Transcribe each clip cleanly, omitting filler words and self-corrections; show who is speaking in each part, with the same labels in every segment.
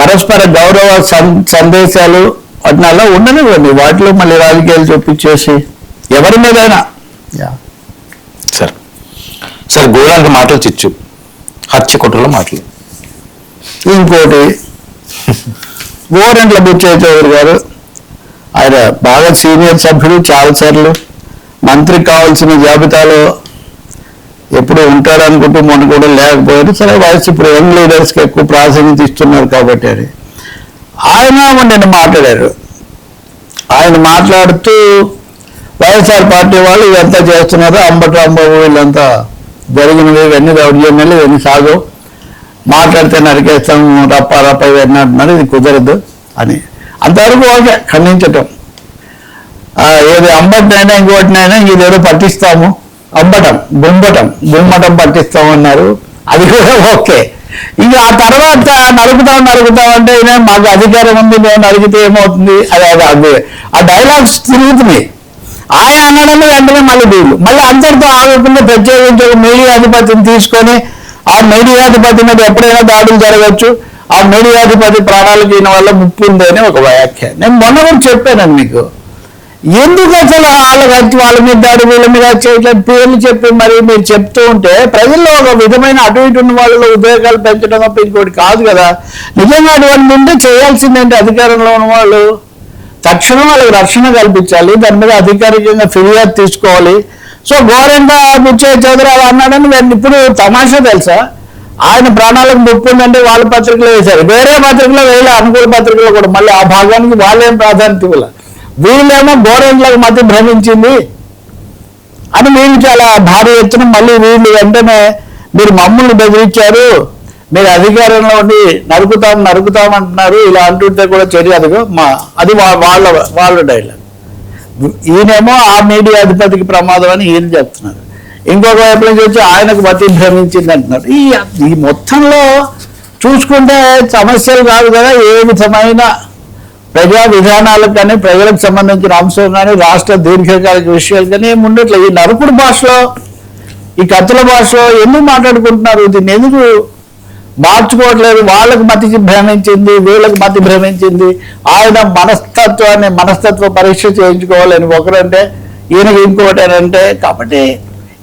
Speaker 1: పరస్పర గౌరవ సందేశాలు వాటినల్లా ఉండనివ్వండి, వాటిలో మళ్ళీ రాజకీయాలు చూపించేసి ఎవరి మీదైనా.
Speaker 2: సార్ సార్ గోరానికి మాటలు చిచ్చు, హత్యకొట్టలో మాటలు.
Speaker 1: ఇంకోటి గోరెంట్ల బుచ్చయ్య చౌదరి గారు, ఆయన బాగా సీనియర్ సభ్యుడు, చాలాసార్లు మంత్రి కావాల్సిన జాబితాలో ఎప్పుడు ఉంటాడు అనుకుంటూ మొన్న కూడా లేకపోయాడు. సరే వయసు ఇప్పుడు యంగ్ లీడర్స్కి ఎక్కువ ప్రాధాన్యత ఇస్తున్నారు కాబట్టి అని ఆయన నిన్న మాట్లాడారు. ఆయన మాట్లాడుతూ వైఎస్ఆర్ పార్టీ వాళ్ళు ఇదంతా చేస్తున్నారు, అంబట్రాంబాబు వీళ్ళంతా జరిగినవి ఇవన్నీ దౌర్జన్యాలు ఇవన్నీ సాగు, మాట్లాడితే నరికేస్తాం రప్ప ఇవన్నీ అంటున్నారు, ఇది కుదరదు అని. అంతవరకు ఓకే ఖండించటం. ఏది అంబటినైనా ఇంకోటినైనా ఇదేదో పట్టిస్తాము, గుమ్మటం పట్టిస్తామన్నారు, అది కూడా ఓకే. ఇక ఆ తర్వాత నరుకుతాం అంటే మాకు అధికారం ఉంది, మేము నరికితే ఏమవుతుంది, అది ఆ డైలాగ్స్ తిరుగుతున్నాయి. ఆయన అనడం వెంటనే మళ్ళీ వీళ్ళు మళ్ళీ అందరితో ఆగకుండా ప్రత్యేకించి ఒక మీడియా అధిపతిని తీసుకొని ఆ మీడియాధిపతి మీద ఎప్పుడైనా దాడులు జరగచ్చు, ఆ మీడియాధిపతి ప్రాణాలకు ఈయన వల్ల ముప్పు ఉంది అని ఒక వ్యాఖ్య. నేను మొన్న కూడా చెప్పానండి మీకు, ఎందుకు అసలు వాళ్ళ మీద దాడి వీళ్ళ మీద ఇట్లా పేర్లు చెప్పి మరి మీరు చెప్తూ ఉంటే ప్రజల్లో ఒక విధమైన అటు ఇటు ఉన్న వాళ్ళలో ఉద్యోగాలు పెంచడం తప్ప ఇంకోటి కాదు కదా. నిజంగా అటువంటి ఉంటే చేయాల్సిందేంటి, అధికారంలో ఉన్న వాళ్ళు తక్షణం వాళ్ళకి రక్షణ కల్పించాలి, దాని మీద అధికారికంగా ఫిర్యాదు తీసుకోవాలి. సో గోరెంట బుచ్చయ్య చౌదరి అలా అన్నాడని ఇప్పుడు తమాషా తెలుసా, ఆయన ప్రాణాలకు ముప్పు ఉందంటే వాళ్ళ పత్రికలో వేశారు, వేరే పత్రికలో వేయలే, అనుకూల పత్రికలో కూడా మళ్ళీ ఆ భాగానికి వాళ్ళేం ప్రాధాన్యత ఇవ్వాలి. వీళ్ళేమో గోరెంట్లకు మతి భ్రమించింది అని వీళ్ళు చాలా భారీ ఎత్తున మళ్ళీ వీళ్ళు వెంటనే మీరు మమ్మల్ని బెదిరించారు, మీరు అధికారంలో ఉండి నరుకుతాం అంటున్నారు, ఇలా అంటుంటే కూడా చర్య అది వాళ్ళ డైలాగ్. ఈయనేమో ఆ మీడియా అధిపతికి ప్రమాదం అని ఈయన చెప్తున్నారు, ఇంకొక వైపు నుంచి వచ్చి ఆయనకు మతి భ్రమించింది అంటున్నారు. ఈ మొత్తంలో చూసుకుంటే సమస్యలు కాదు కదా, ఏ విధమైన ప్రజా విధానాలకు కానీ ప్రజలకు సంబంధించిన అంశం కానీ రాష్ట్ర దీర్ఘకాలిక విషయాలు కానీ ఏమి ఉండట్లేదు. ఈ నరుకుడు భాషలో, ఈ కత్తుల భాషలో ఎందుకు మాట్లాడుకుంటున్నారు, దీన్ని ఎందుకు మార్చుకోవట్లేదు? వాళ్ళకి మతికి భ్రమించింది, వీళ్ళకి మతి భ్రమించింది, ఆయన మనస్తత్వ పరీక్ష చేయించుకోవాలని ఒకరంటే ఈయనకి ఇంకొకటి అంటే. కాబట్టి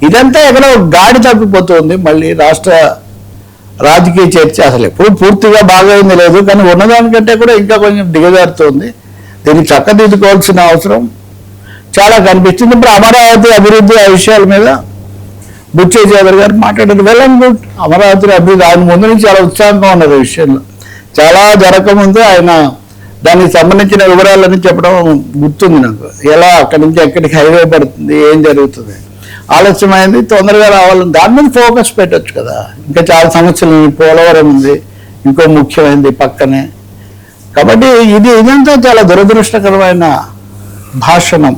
Speaker 1: ఇదంతా ఎక్కడో గాడి తప్పిపోతుంది. మళ్ళీ రాష్ట్ర రాజకీయ చర్చ అసలు ఎప్పుడు పూర్తిగా బాగైంది లేదు, కానీ ఉన్నదానికంటే కూడా ఇంకా కొంచెం దిగజారుతుంది. దీన్ని చక్కదిద్దుకోవాల్సిన అవసరం చాలా కనిపిస్తుంది. ఇప్పుడు అమరావతి అభివృద్ధి ఆ విషయాల మీద బుచ్చయ్య చౌదరి గారు మాట్లాడారు. వెల్ అండ్ గుడ్, అమరావతి అభివృద్ధి ఆయన ముందు నుంచి చాలా ఉత్సాహంగా ఉన్నారు. ఈ విషయంలో చాలా జరగకముందు ఆయన దానికి సంబంధించిన వివరాలన్నీ చెప్పడం గుర్తుంది నాకు. ఎలా అక్కడి నుంచి ఎక్కడికి హైవే పడుతుంది, ఏం జరుగుతుంది, ఆలస్యమైంది, తొందరగా రావాలని దాని మీద ఫోకస్ పెట్టచ్చు కదా. ఇంకా చాలా సమస్యలు, పోలవరం ఉంది, ఇంకో ముఖ్యమైనది పక్కనే. కాబట్టి ఇదంతా చాలా దురదృష్టకరమైన భాషణం.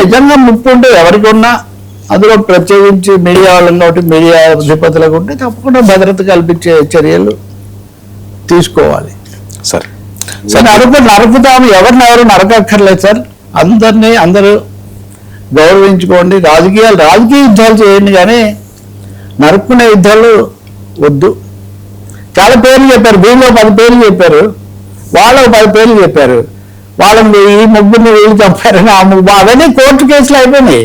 Speaker 1: నిజంగా ముప్పు ఉంటే ఎవరికి ఉన్నా, అందులో ప్రత్యేకించి మీడియా వాళ్ళని కాబట్టి మీడియా అధిపతులకు ఉంటే తప్పకుండా భద్రత కల్పించే చర్యలు తీసుకోవాలి.
Speaker 2: సార్
Speaker 1: నరుకుతాము, ఎవరు నరకక్కర్లేదు సార్, అందరూ గౌరవించుకోండి. రాజకీయ యుద్ధాలు చేయండి, కానీ నరుక్కునే యుద్ధాలు వద్దు. చాలా పేర్లు చెప్పారు, వీళ్ళు 10 పేర్లు చెప్పారు, వాళ్ళు 10 పేర్లు చెప్పారు, వాళ్ళని ఈ ముగ్గురిని వీళ్ళు చంపారని అవన్నీ కోర్టు కేసులు అయిపోయినాయి.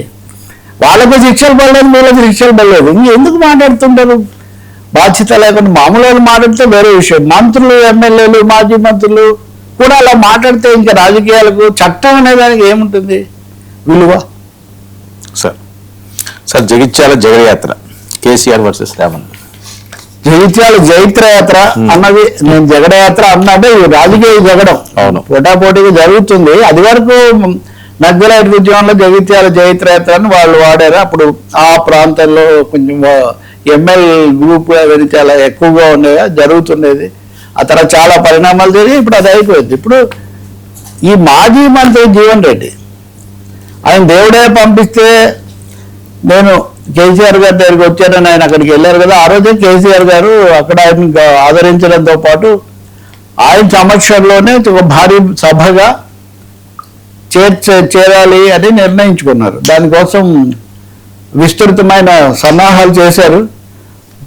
Speaker 1: వాళ్ళకు శిక్షలు పడలేదు, వీళ్ళకి శిక్షలు పడలేదు. ఎందుకు మాట్లాడుతుంటారు బాధ్యత లేకుండా? మామూలు మాట్లాడితే వేరే విషయం. మంత్రులు, ఎమ్మెల్యేలు, మాజీ మంత్రులు కూడా అలా మాట్లాడితే ఇంకా రాజకీయాలకు చట్టం అనేదానికి ఏముంటుంది విలువ?
Speaker 2: సార్ జగిత్యాల జగయాత్ర, కేసీఆర్ వర్సెస్ రేవంత్.
Speaker 1: జగిత్యాల జైత్రయాత్ర అన్నది, నేను జగడయాత్ర అన్నది రాజకీయ జగడం.
Speaker 2: అవును,
Speaker 1: పోటాపోటీగా జరుగుతుంది. అది వరకు నక్సలైట్ ఉద్యమంలో జగిత్యాల జైత్రయాత్ర అని వాళ్ళు వాడారు. అప్పుడు ఆ ప్రాంతాల్లో కొంచెం ఎంఎల్ గ్రూప్ అవన్నీ చాలా ఎక్కువగా ఉండేది, జరుగుతుండేది. ఆ తర్వాత చాలా పరిణామాలు జరిగి ఇప్పుడు అది అయిపోయింది. ఇప్పుడు ఈ మాజీ మంత్రి జీవన్ రెడ్డి, ఆయన దేవుడే పంపిస్తే నేను కేసీఆర్ గారి దగ్గరికి వచ్చానని ఆయన అక్కడికి వెళ్ళారు కదా. ఆ రోజే కేసీఆర్ గారు అక్కడ ఆయన ఆదరించడంతో పాటు ఆయన సమక్షంలోనే ఒక భారీ సభగా చేరాలి అని నిర్ణయించుకున్నారు. దానికోసం విస్తృతమైన సన్నాహాలు చేశారు.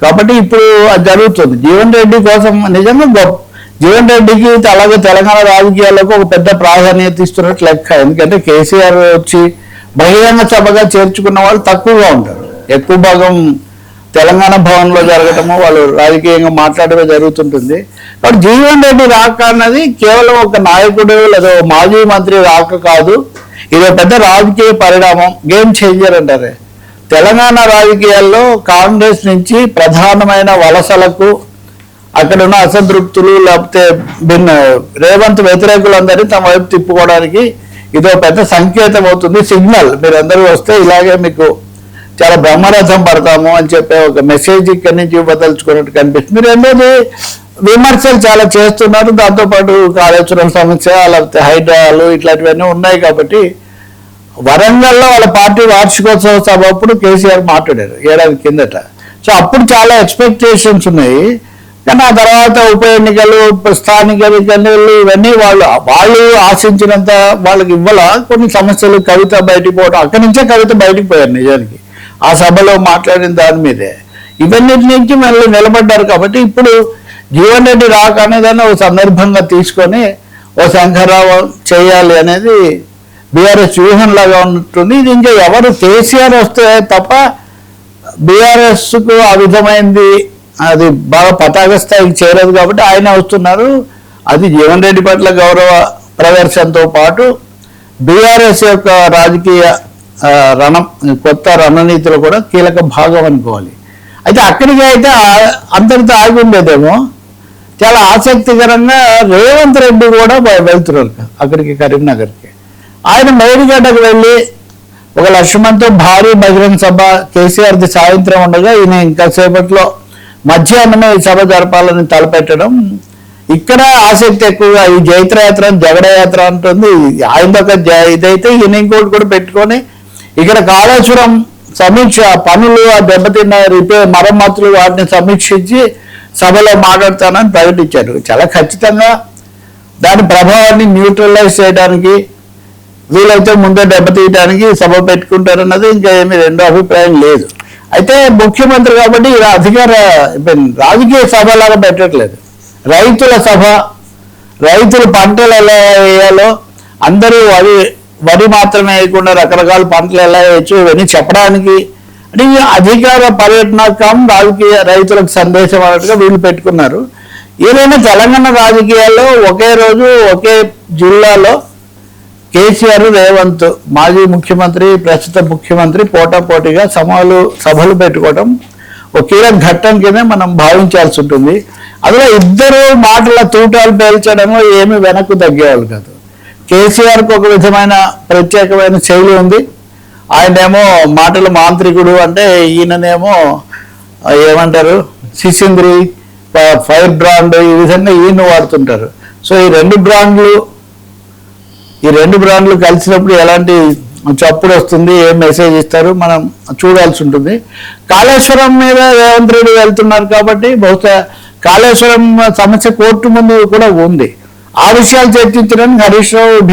Speaker 1: కాబట్టి ఇప్పుడు అది జరుగుతుంది. జీవన్ రెడ్డి కోసం నిజంగా జీవన్ రెడ్డికి అలాగే తెలంగాణ రాజకీయాలకు ఒక పెద్ద ప్రాధాన్యత ఇస్తున్నట్టు లెక్క. ఎందుకంటే కేసీఆర్ వచ్చి బహిరంగ సభగా చేర్చుకున్న వాళ్ళు తక్కువగా ఉంటారు. ఎక్కువ భాగం తెలంగాణ భవన్లో జరగటము, వాళ్ళు రాజకీయంగా మాట్లాడమే జరుగుతుంటుంది. కాబట్టి జీవన్ రెడ్డి రాక అన్నది కేవలం ఒక నాయకుడు లేదా మాజీ మంత్రి రాక కాదు, ఇది పెద్ద రాజకీయ పరిణామం, గేమ్ చేంజర్ అంటారు. తెలంగాణ రాజకీయాల్లో కాంగ్రెస్ నుంచి ప్రధానమైన వలసలకు, అక్కడున్న అసంతృప్తులు, లేకపోతే రేవంత్ వ్యతిరేకులందరినీ తమ వైపు తిప్పుకోవడానికి ఇదో పెద్ద సంకేతం అవుతుంది, సిగ్నల్. మీరందరూ వస్తే ఇలాగే మీకు చాలా బ్రహ్మరథం పడతాము అని చెప్పే ఒక మెసేజ్ ఇక్కడి నుంచి బదలుచుకున్నట్టు కనిపిస్తుంది. రెండోది, విమర్శలు చాలా చేస్తున్నారు. దాంతోపాటు కాళేశ్వరం సమస్య, లేకపోతే హైడ్రాలు ఇట్లాంటివన్నీ ఉన్నాయి. కాబట్టి వరంగల్లో వాళ్ళ పార్టీ వార్షికోత్సవ సభ అప్పుడు కేసీఆర్ మాట్లాడారు ఏడాది కిందట. సో అప్పుడు చాలా ఎక్స్పెక్టేషన్స్ ఉన్నాయి. కానీ ఆ తర్వాత ఉప ఎన్నికలు, స్థానిక ఎన్నికలు ఇవన్నీ వాళ్ళు ఆశించినంత వాళ్ళకి ఇవ్వాల. కొన్ని సమస్యలు, కవిత బయటికి పోవడం, అక్కడి నుంచే కవిత బయటికి పోయారు నిజానికి ఆ సభలో మాట్లాడిన దాని మీదే. ఇవన్నిటి నుంచి మళ్ళీ నిలబడ్డారు. కాబట్టి ఇప్పుడు జీవన్ రెడ్డి రాక అనేదాన్ని ఒక సందర్భంగా తీసుకొని ఓ శంకర్రావు చేయాలి అనేది బీఆర్ఎస్ వ్యూహంలాగా ఉంటుంది. ఇది ఇంకా ఎవరు కేసీఆర్ వస్తే తప్ప బీఆర్ఎస్కు ఆ విధమైంది అది బాగా పతాక స్థాయికి చేరదు. కాబట్టి ఆయన వస్తున్నారు. అది జీవన్ రెడ్డి పట్ల గౌరవ ప్రదర్శనతో పాటు బీఆర్ఎస్ యొక్క రాజకీయ కొత్త రణనీతిలో కూడా కీలక భాగం అనుకోవాలి. అయితే అక్కడికి అయితే అంతటితో ఆగి ఉండేదేమో. చాలా ఆసక్తికరంగా రేవంత్ రెడ్డి కూడా వెళ్తున్నారు అక్కడికి, కరీంనగర్కి. ఆయన మేడిగడ్డకు వెళ్ళి 1,00,000 మందితో భారీ బహిరంగ సభ, కేసీఆర్ది సాయంత్రం ఉండగా ఈయన ఇంకా సేపట్లో మధ్యాహ్నమే ఈ సభ జరపాలని తలపెట్టడం. ఇక్కడ ఆసక్తి ఎక్కువగా ఈ జైత్రయాత్ర, జగడయాత్ర అంటుంది. ఆయనదొక ఇదైతే ఈయన ఇంకోటి కూడా పెట్టుకొని ఇక్కడ కాళేశ్వరం సమీక్ష పనులు, ఆ దెబ్బతిన్న మరమ్మతులు వాటిని సమీక్షించి సభలో మాట్లాడతానని ప్రకటించారు. చాలా ఖచ్చితంగా దాని ప్రభావాన్ని న్యూట్రలైజ్ చేయడానికి, వీలైతే ముందే దెబ్బతీయడానికి సభ పెట్టుకుంటారన్నది ఇంకా ఏమీ రెండో అభిప్రాయం లేదు. అయితే ముఖ్యమంత్రి కాబట్టి అధికార రాజకీయ సభ లాగా పెట్టట్లేదు, రైతుల సభ. రైతులు పంటలు ఎలా వేయాలో, అందరూ వరి మాత్రమే వేయకుండా రకరకాల పంటలు ఎలా వేయచ్చు ఇవన్నీ చెప్పడానికి, అంటే అధికార పర్యటనకం రాజకీయ రైతులకు సందేశం అన్నట్టుగా వీళ్ళు పెట్టుకున్నారు. ఏదైనా తెలంగాణ రాజకీయాల్లో ఒకే రోజు ఒకే జిల్లాలో కేసీఆర్, రేవంత్ మాజీ ముఖ్యమంత్రి, ప్రస్తుత ముఖ్యమంత్రి పోటాపోటీగా సభలు పెట్టుకోవడం ఒక కీలక ఘట్టం కింద మనం భావించాల్సి ఉంటుంది. అందులో ఇద్దరు మాటల తూటాలు పేల్చడంలో ఏమి వెనక్కు తగ్గేవాళ్ళు కాదు. కేసీఆర్కి ఒక విధమైన ప్రత్యేకమైన శైలి ఉంది. ఆయనేమో మాటల మాంత్రికుడు, అంటే ఈయననేమో ఏమంటారు సిసింద్రి, ఫైర్ బ్రాండ్, ఈ విధంగా ఈయన వాడుతుంటారు. సో ఈ రెండు బ్రాండ్లు కలిసినప్పుడు ఎలాంటి చప్పుడు వస్తుంది, ఏం మెసేజ్ ఇస్తారు మనం చూడాల్సి ఉంటుంది. కాళేశ్వరం మీద రేవంత్ రెడ్డి వెళ్తున్నారు కాబట్టి బహుశా కాళేశ్వరం సమస్య కోర్టు ముందు కూడా ఉంది. ఆ విషయాలు చర్చించడానికి హరీష్ రావు